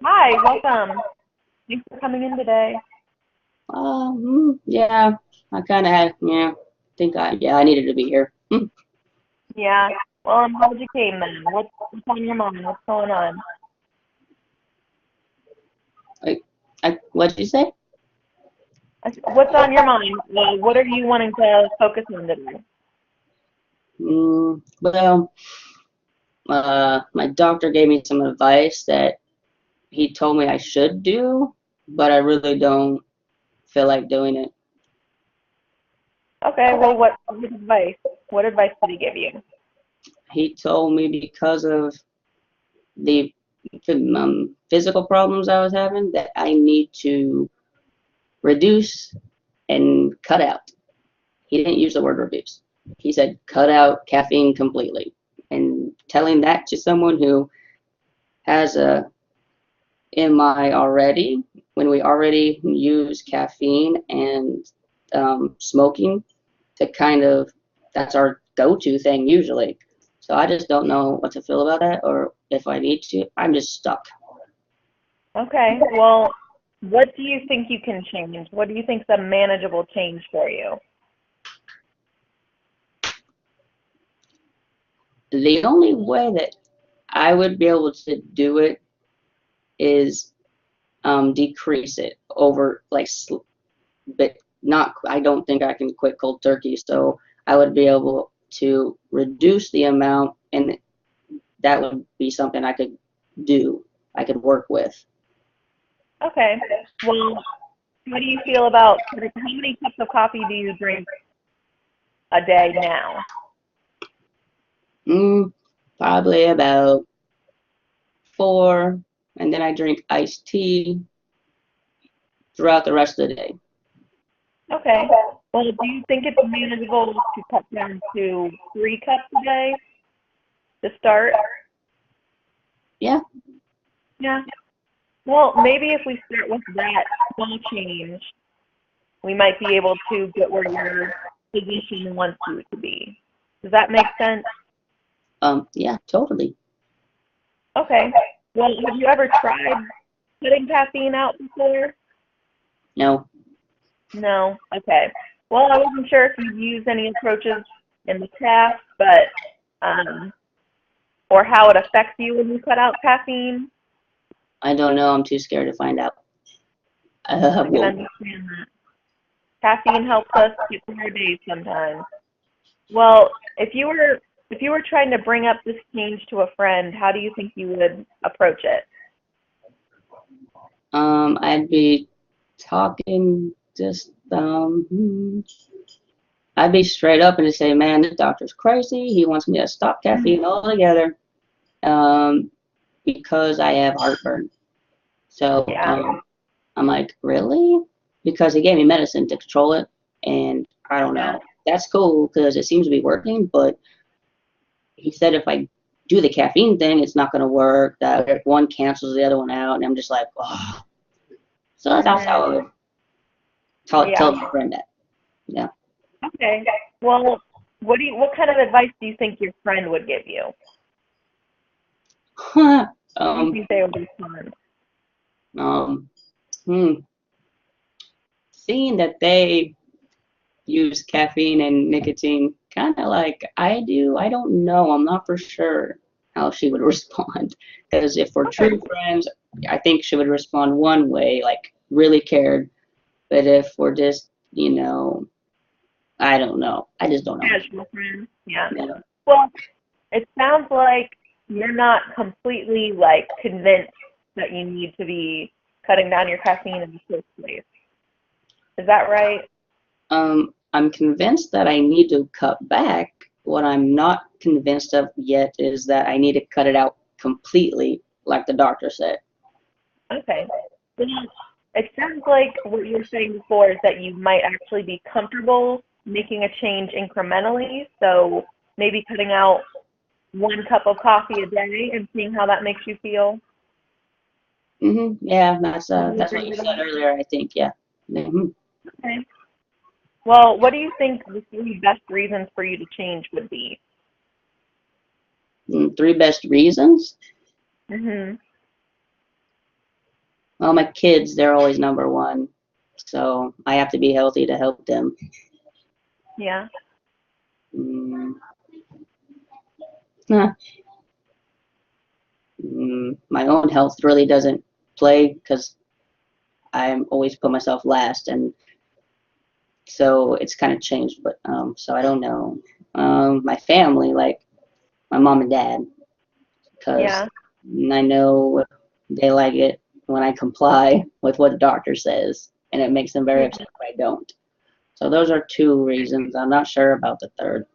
Hi, welcome. Thanks for coming in today. Yeah, I kind of had, yeah, I needed to be here. Yeah. Well, I'm glad you came then. What's on your mind? What's going on? I, what did you say? What's on your mind? What are you wanting to focus on today? Well, my doctor gave me some advice that he told me I should do, but I really don't feel like doing it. Okay, well, what advice? What advice did he give you? He told me because of the physical problems I was having that I need to reduce and cut out. He didn't use the word reduce. He said cut out caffeine completely. And telling that to someone who has a MI already, when we already use caffeine and smoking to kind of, that's our go-to thing usually. So I just don't know what to feel about that or if I need to. I'm just stuck. Okay, well, what do you think you can change? What do you think's a manageable change for you? The only way that I would be able to do it is decrease it over like, but not. I don't think I can quit cold turkey. So I would be able to reduce the amount, and that would be something I could do. I could work with. Okay, well, how do you feel about how many cups of coffee do you drink a day now? Mm, Probably about four, and then I drink iced tea throughout the rest of the day. Okay. Well, do you think it's manageable to cut down to 3 cups a day to start? Yeah. Yeah. Well, maybe if we start with that small change, we might be able to get where your physician wants you to be. Does that make sense? Yeah, totally. Okay. Well, have you ever tried cutting caffeine out before? No. No. Okay. Well, I wasn't sure if you've used any approaches in the past, but um, or how it affects you when you cut out caffeine. I don't know. I'm too scared to find out. I can Whoa. understand that. Caffeine helps us get through our days sometimes. Well, if you were trying to bring up this change to a friend, how do you think you would approach it? I'd be talking just I'd be straight up and just say, man, this doctor's crazy. He wants me to stop caffeine altogether because I have heartburn. So Yeah. I'm like, really? Because he gave me medicine to control it, and I don't Yeah. know. That's cool because it seems to be working, but he said if I do the caffeine thing, it's not going to work. That one cancels the other one out, and I'm just like, oh. So that's how I Mhm. would tell Yeah. my friend that. Yeah. Okay. Well, what kind of advice do you think your friend would give you? How do you um, think they would respond? um, hmm. Seeing that they use caffeine and nicotine kind of like I do, I don't know. I'm not for sure how she would respond. Because if we're Okay. true friends, I think she would respond one way, like really cared. But if we're just, I don't know. I just don't know. Casual friend. Yeah. Yeah. Well, it sounds like you're not completely like convinced that you need to be cutting down your caffeine in the first place. Is that right? I'm convinced that I need to cut back. What I'm not convinced of yet is that I need to cut it out completely, like the doctor said. Okay. Well, it sounds like what you were saying before is that you might actually be comfortable making a change incrementally. So maybe cutting out 1 cup of coffee a day and seeing how that makes you feel. Yeah, Would you that's what agree you with said that? earlier. I think. Yeah. Okay. Well, what do you think the 3 best reasons for you to change would be? Three best reasons. Mhm. Well, my kids, they're always number one. So I have to be healthy to help them. Yeah. Mm, nah, my own health really doesn't play because I always put myself last, and so it's kind of changed. But so I don't know. My family, like my mom and dad, because Yeah. I know they like it when I comply with what the doctor says, and it makes them very Yeah. upset if I don't. So those are two reasons. I'm not sure about the third.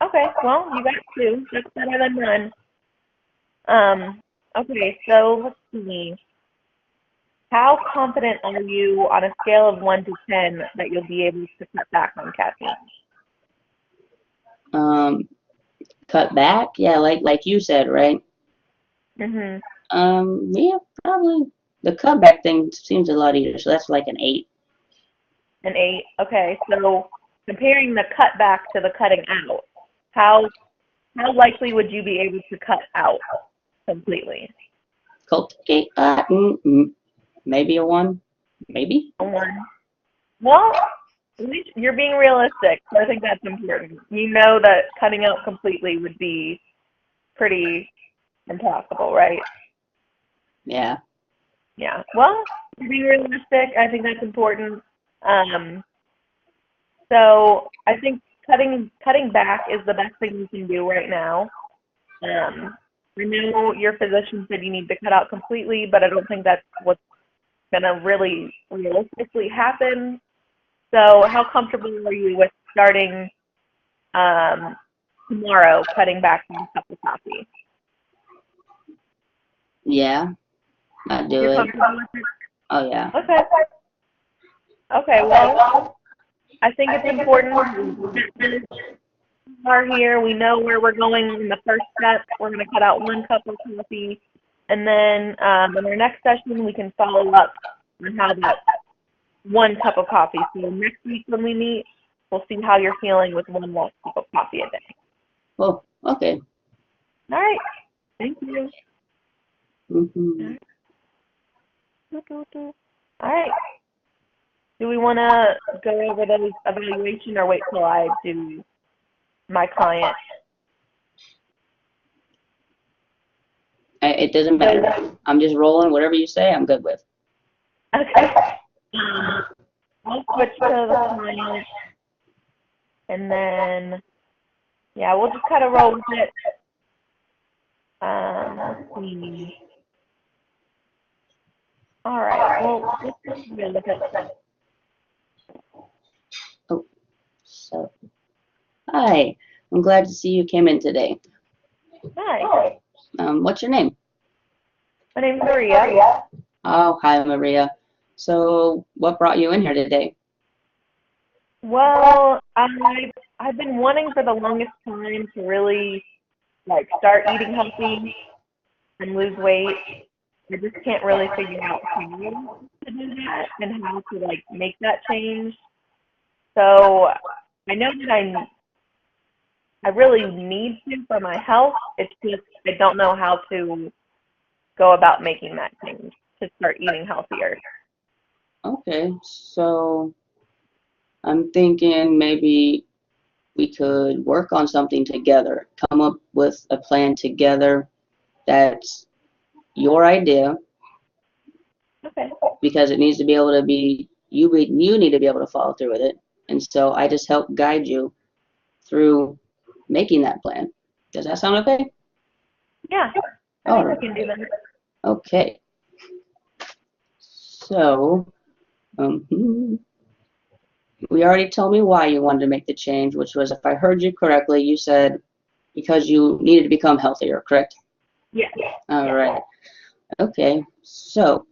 Okay. Well, you got two. That's better than none. Okay, so let's see. How confident are you on a scale of 1 to 10 that you'll be able to cut back on caffeine? Um, cut back, yeah, like you said, right? Mhm. Yeah, probably the cutback thing seems a lot easier. So that's like an 8. An 8. Okay, so comparing the cut back to the cutting out, how how likely would you be able to cut out completely? Cultivate, maybe a 1, maybe. A 1. Well, at least you're being realistic, so I think that's important. You know that cutting out completely would be pretty impossible, right? Yeah, Yeah. Well, to be realistic, I think that's important. Um, so I think cutting back is the best thing you can do right now. I know your physician said you need to cut out completely, but I don't think that's what's gonna really realistically happen. So how comfortable are you with starting um, tomorrow, cutting back on a cup of coffee? yeah, I do You're it. comfortable with it? Oh yeah. Okay. Okay. Well, I think it's important are here. We know where we're going in the first step. We're going to cut out 1 cup of coffee. And then in our next session, we can follow up on how that 1 cup of coffee. So next week when we meet, we'll see how you're feeling with 1 less cup of coffee a day. Well, okay. All right. Thank you. Hmm. All right. Do we want to go over those evaluation or wait till I do my client? It doesn't So, matter. I'm just rolling. Whatever you say, I'm good with. okay. Um, I'll switch to the client, and then yeah, we'll just kind of roll with it. Let's see. All right. Well, let's just roll with it. Oh, so hi. I'm glad to see you came in today. Hi, What's your name? my name's Maria. Oh, hi, Maria. So, what brought you in here today? Well, I've been wanting for the longest time to really like start eating healthy and lose weight. I just can't really figure out how to do that and how to like make that change. So I know that I really need to for my health. It's just I don't know how to go about making that change to start eating healthier. Okay, so I'm thinking maybe we could work on something together, come up with a plan together that's your idea Okay. because it needs to be able to be you need to be able to follow through with it. And so I just help guide you through making that plan. Does that sound okay? Yeah, I All think we right. can do that. Okay. So, um, we already told me why you wanted to make the change, which was, if I heard you correctly, you said because you needed to become healthier, correct? Yeah. All Yeah. right. Okay. So,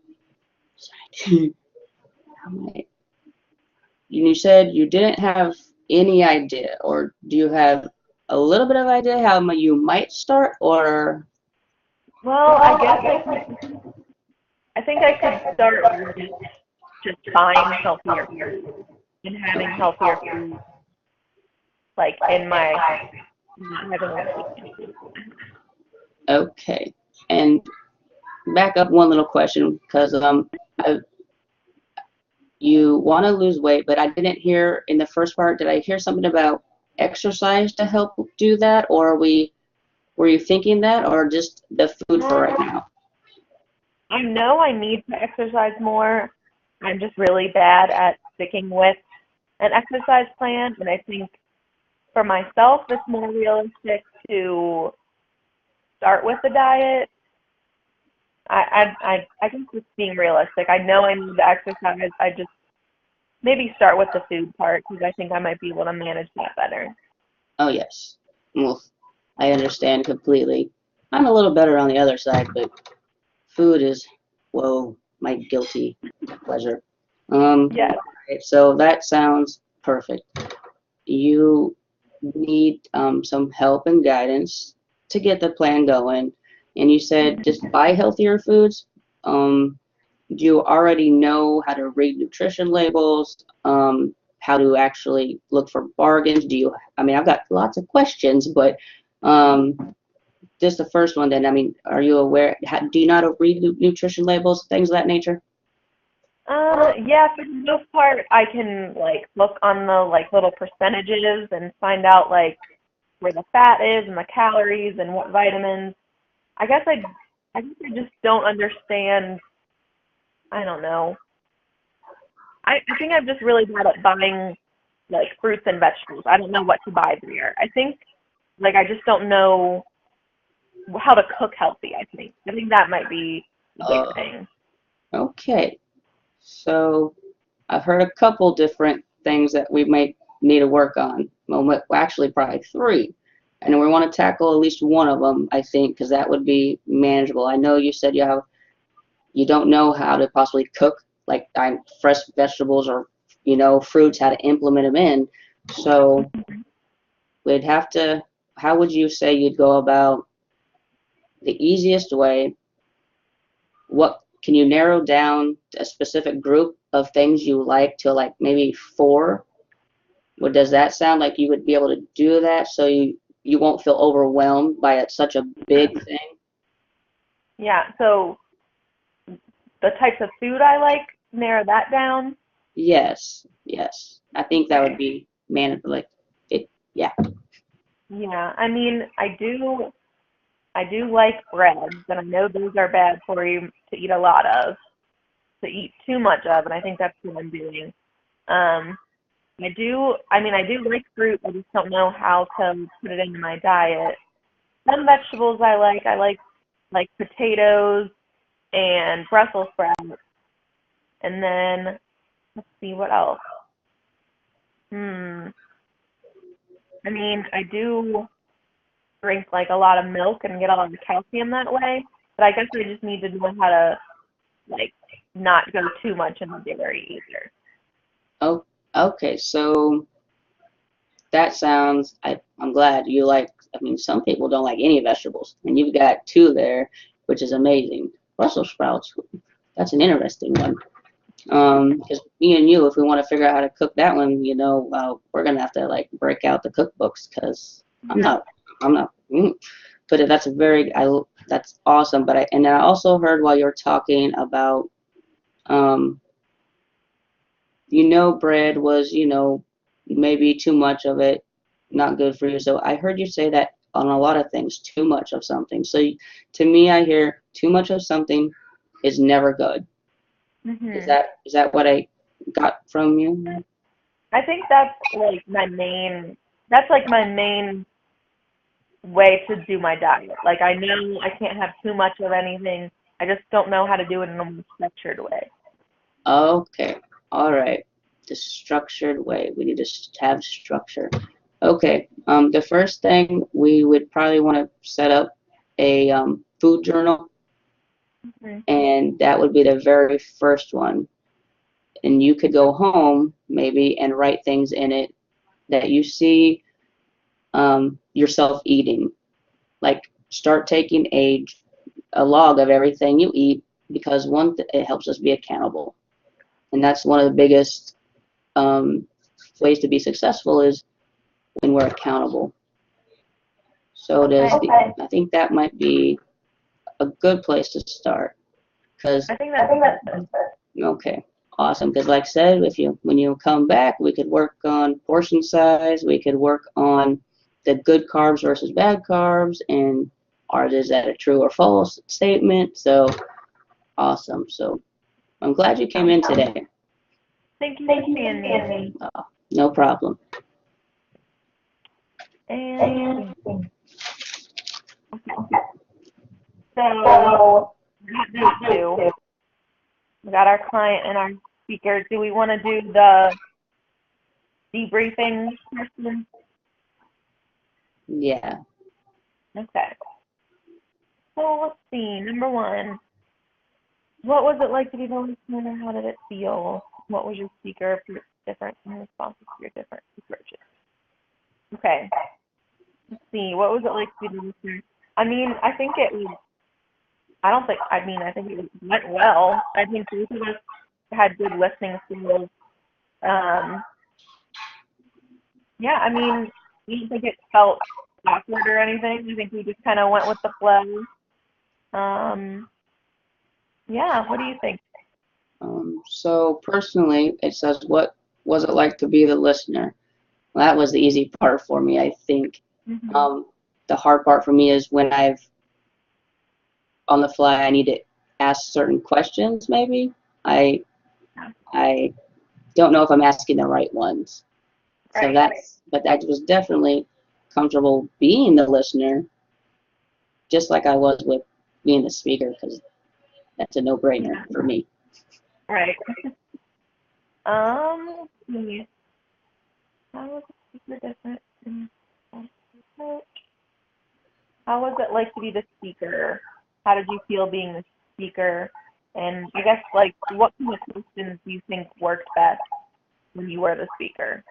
you said you didn't have any idea, or do you have a little bit of idea how you might start, or Well, I guess I think I could start with just buying healthier food and having healthier food like in my not having like Okay. And back up one little question because I, you want to lose weight, but I didn't hear in the first part. Did I hear something about exercise to help do that, or were you thinking that, or just the food for right Um, now? I know I need to exercise more. I'm just really bad at sticking with an exercise plan, and I think for myself, it's more realistic to start with the diet. I think just being realistic. I know I need to exercise. I just maybe start with the food part because I think I might be able to manage that better. Oh yes. Well, I understand completely. I'm a little better on the other side, but food is, whoa, my guilty pleasure. Yes. Right, so that sounds perfect. You need some help and guidance to get the plan going. And you said just buy healthier foods. Do you already know how to read nutrition labels? How to actually look for bargains? Do you? I mean, I've got lots of questions, but just the first one. Then, I mean, are you aware? Do you know how to read nutrition labels, things of that nature? Yeah, for the most part, I can like look on the like little percentages and find out like where the fat is and the calories and what vitamins. I guess I just don't understand. I don't know. I think I'm just really bad at buying like fruits and vegetables. I don't know what to buy there. I think like I just don't know how to cook healthy. I think that might be a big Uh, thing. okay. So I've heard a couple different things that we might need to work on. Well, actually, probably three. And we want to tackle at least one of them, I think, because that would be manageable. I know you said you don't know how to possibly cook like fresh vegetables or fruits, how to implement them in. So we'd have to. How would you say you'd go about the easiest way? What can you narrow down a specific group of things you like to like maybe four? What does that sound like? You would be able to do that so you won't feel overwhelmed by such a big thing? Yeah, so the types of food I like, narrow that down. Yes, yes. I think that would Okay. be manageable. Like it, yeah. Yeah, I mean, I do like breads, and I know those are bad for you to eat a lot of, to eat too much of, and I think that's what I'm doing. Um, I do like fruit. I just don't know how to put it into my diet. Some vegetables I like. I like potatoes and Brussels sprouts, and then let's see what else. Hmm. I mean, I do drink like a lot of milk and get a lot of calcium that way, but I guess I just need to know how to like not go too much in the dairy either. Oh, okay. So that sounds. I'm glad you like. I mean, some people don't like any vegetables, and you've got two there, which is amazing. Brussels sprouts. That's an interesting one. Because me and you, if we want to figure out how to cook that one, we're gonna have to like break out the cookbooks because I'm Mhm. not, I'm not. But that's awesome. And I also heard while you're talking about, um, bread was, maybe too much of it, not good for you. So I heard you say that on a lot of things, too much of something. So to me, I hear too much of something is never good. Mhm. Is that what I got from you? I think that's like my main. That's like my main way to do my diet. Like I know I can't have too much of anything. I just don't know how to do it in a more structured way. Okay. All right. The structured way. We need to have structure. Okay. The first thing we would probably want to set up a food journal, Mhm. and that would be the very first one. And you could go home maybe and write things in it that you see yourself eating. Like start taking a log of everything you eat because it helps us be accountable, and that's one of the biggest um, ways to be successful is when we're accountable. So does Okay. I think that might be a good place to start. Cause I think that's good. okay, awesome. Because like I said, if you when you come back, we could work on portion size. We could work on the good carbs versus bad carbs, and is that a true or false statement? So awesome. So I'm glad you came in today. Thank you for seeing me. No problem. And okay. So we got those two. We got our client and our speaker. Do we want to do the debriefing question? Yeah. Okay. So let's see. Number one, what was it like to be the listener? How did it feel? What was your speaker different in responses to your different approaches? Okay. Let's see. What was it like to be the listener? I mean, I think it was. I think it went well. I think both of us had good listening skills. Yeah, I mean, we didn't think it felt awkward or anything. I think we just kind of went with the flow. Yeah, what do you think? So personally, it says, what was it like to be the listener? Well, that was the easy part for me, I think. Mm-hmm. The hard part for me is when on the fly, I need to ask certain questions, maybe. I don't know if I'm asking the right ones. So Right. but I was definitely comfortable being the listener, just like I was with being the speaker, because that's a no-brainer for me. Right. Let's see. How was it super different? How was it like to be the speaker? How did you feel being the speaker? And I guess, like, what kind of questions do you think worked best when you were the speaker?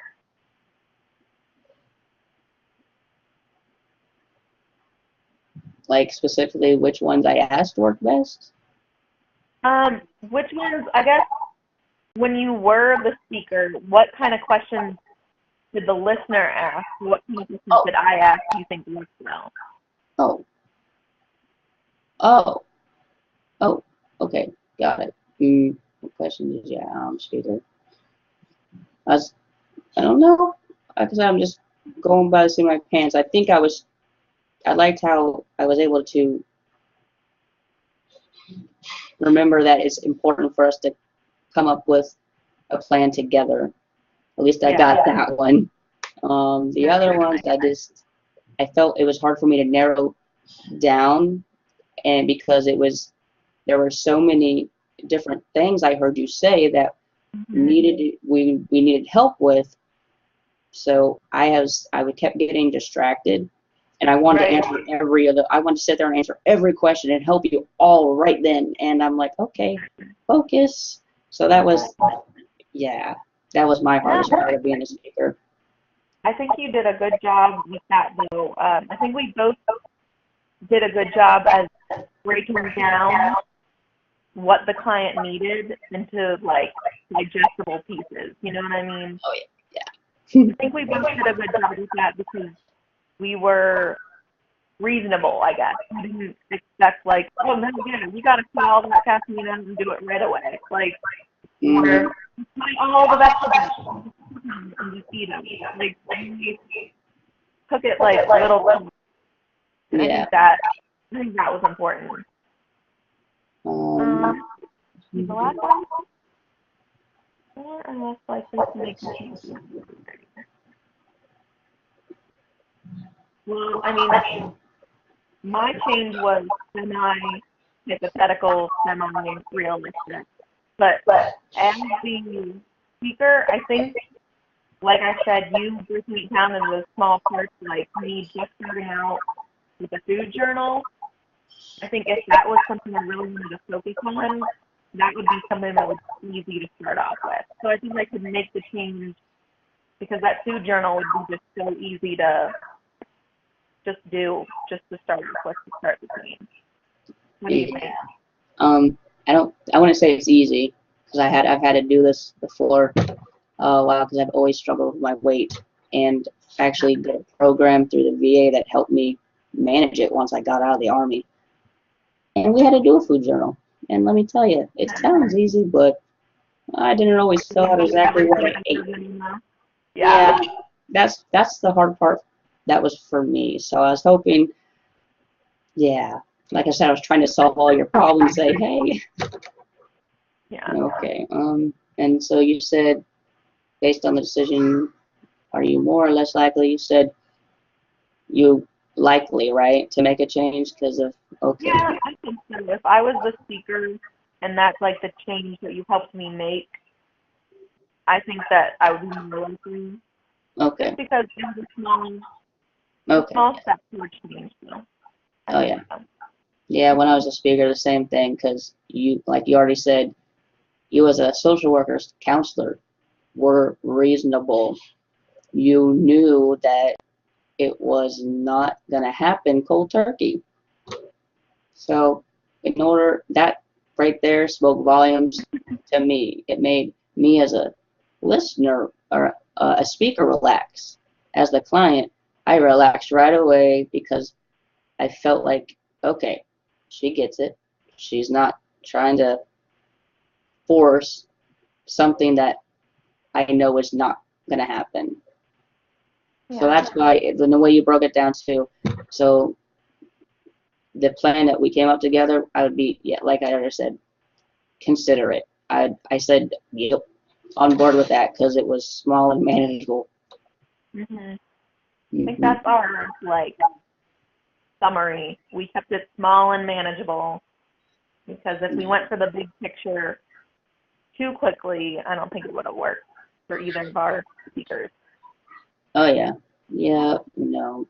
Like specifically which ones I asked worked best? Which ones, I guess, when you were the speaker, what kind of questions did the listener ask? What kind of questions Oh, did I ask you think worked well? oh, oh, oh, okay, got it. What question did you speaker? I was, I don't know. Because I'm just going by the seat of my pants. I liked how I was able to remember that it's important for us to come up with a plan together. At least I Yeah. got that one. The other ones, I felt it was hard for me to narrow down, and because there were so many different things I heard you say that Mm-hmm. we needed help with. So I would kept getting distracted, and I wanted to Right. answer I wanted to sit there and answer every question and help you all right then. And I'm like, okay, focus. So yeah, that was my No, hardest part of being a speaker. I think you did a good job with that, though. I think we both did a good job as breaking down what the client needed into, like, digestible pieces. You know what I mean? Oh yeah, I think we both did a good job with that because we were reasonable, I guess. We didn't expect, like, oh no, yeah, you got to cut all that caffeine out and do it right away. Like, yeah. or put all the vegetables and just eat them. Like, we took it like little chunks. And Yeah. I think that was important. Um, The last one, or less likely to make a change. Well, I mean, my change was semi-hypothetical, semi-realistic. But as the speaker, I think, like I said, you breaking it down into those small parts, like me just starting out with a food journal, I think if that was something I really wanted to focus on, that would be something that was easy to start off with. So I think I could make the change because that food journal would be just so easy to just do, just to start off with, to start the change. What do you think? I wouldn't say it's easy because I've had to do this before a while because I've always struggled with my weight, and actually did a program through the VA that helped me manage it once I got out of the Army. And we had to do a food journal. And let me tell you, it sounds easy, but I didn't always fill out exactly what I ate. Yeah. Yeah, that's the hard part. That was for me. So I was hoping, yeah, like I said, I was trying to solve all your problems. Say, hey, Yeah. okay. And so you said, based on the decision, are you more or less likely? You said you likely, right, to make a change because of, okay. Yeah, I think so. If I was the speaker and that's like the change that you helped me make, I think that I would be more likely. Okay. Just because it's a Okay. small step towards change. So I Oh think yeah. so. Yeah, when I was a speaker, the same thing, because you, like you already said, you as a social worker, counselor, were reasonable. You knew that it was not going to happen cold turkey. So, in order, that right there spoke volumes to me. It made me as a listener or a speaker relax. As the client, I relaxed right away because I felt like, okay, she gets it. She's not trying to force something that I know is not going to happen. So Yeah. that's why the way you broke it down too. So the plan that we came up together, I would be, yeah, like I already said, consider it. I said, yep, on board with that because it was small and manageable. Mhm. I think Hmm. that's our like summary. We kept it small and manageable because if we went for the big picture too quickly, I don't think it would have worked for either of our speakers. Oh yeah, yeah, no,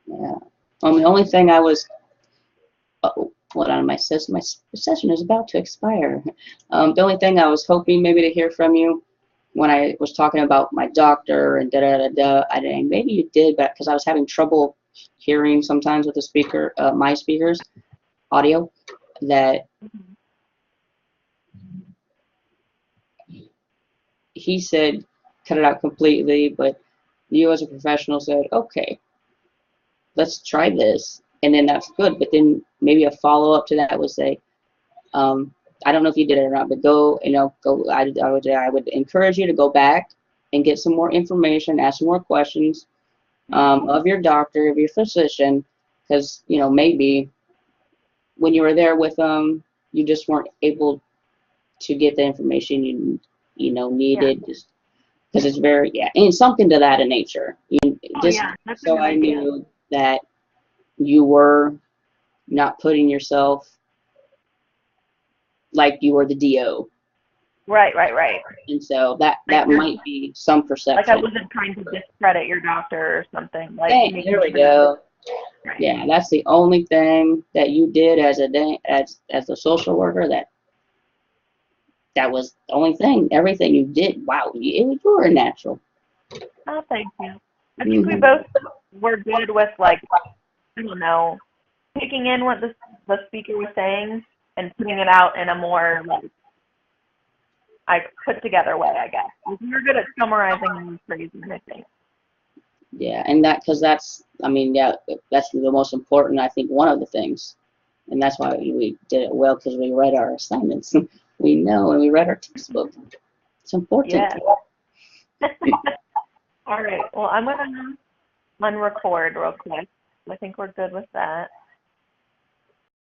yeah. The only thing I was, oh, hold on, my session is about to expire. The only thing I was hoping maybe to hear from you when I was talking about my doctor and da da da da, I didn't, maybe you did, but because I was having trouble hearing sometimes with the speaker, my speakers audio, that Mm-hmm. he said cut it out completely, but you as a professional said, okay, let's try this, and then that's good. But then maybe a follow up to that would say, um, I don't know if you did it or not, but go, go. I would encourage you to go back and get some more information, ask some more questions of your doctor, of your physician, because maybe when you were there with them, you just weren't able to get the information you Yeah. needed, just because it's very, yeah, and something to that in nature. Oh Just yeah, that's a so good I idea. knew that you were not putting yourself like you were the DO. Right, right, right. And so that Like that might be some like I perception. wasn't trying to discredit your doctor or something. Like Hey, there making we sure. go. Right. Yeah, that's the only thing that you did as as a social worker, that was the only thing. Everything you did, wow, you were natural. Oh, thank you. I think we Hmm. both were good with like I don't know, taking in what the speaker was saying and putting it out in a more like put together way, I guess. Like, we were good at summarizing and phrasing, I think. Yeah, and because that's, I mean, yeah, that's the most important, I think, one of the things. And that's why we did it well, because we read our assignments. We know, and we read our textbook. It's important. Yeah. All right. Well, I'm gonna unrecord real quick. I think we're good with that.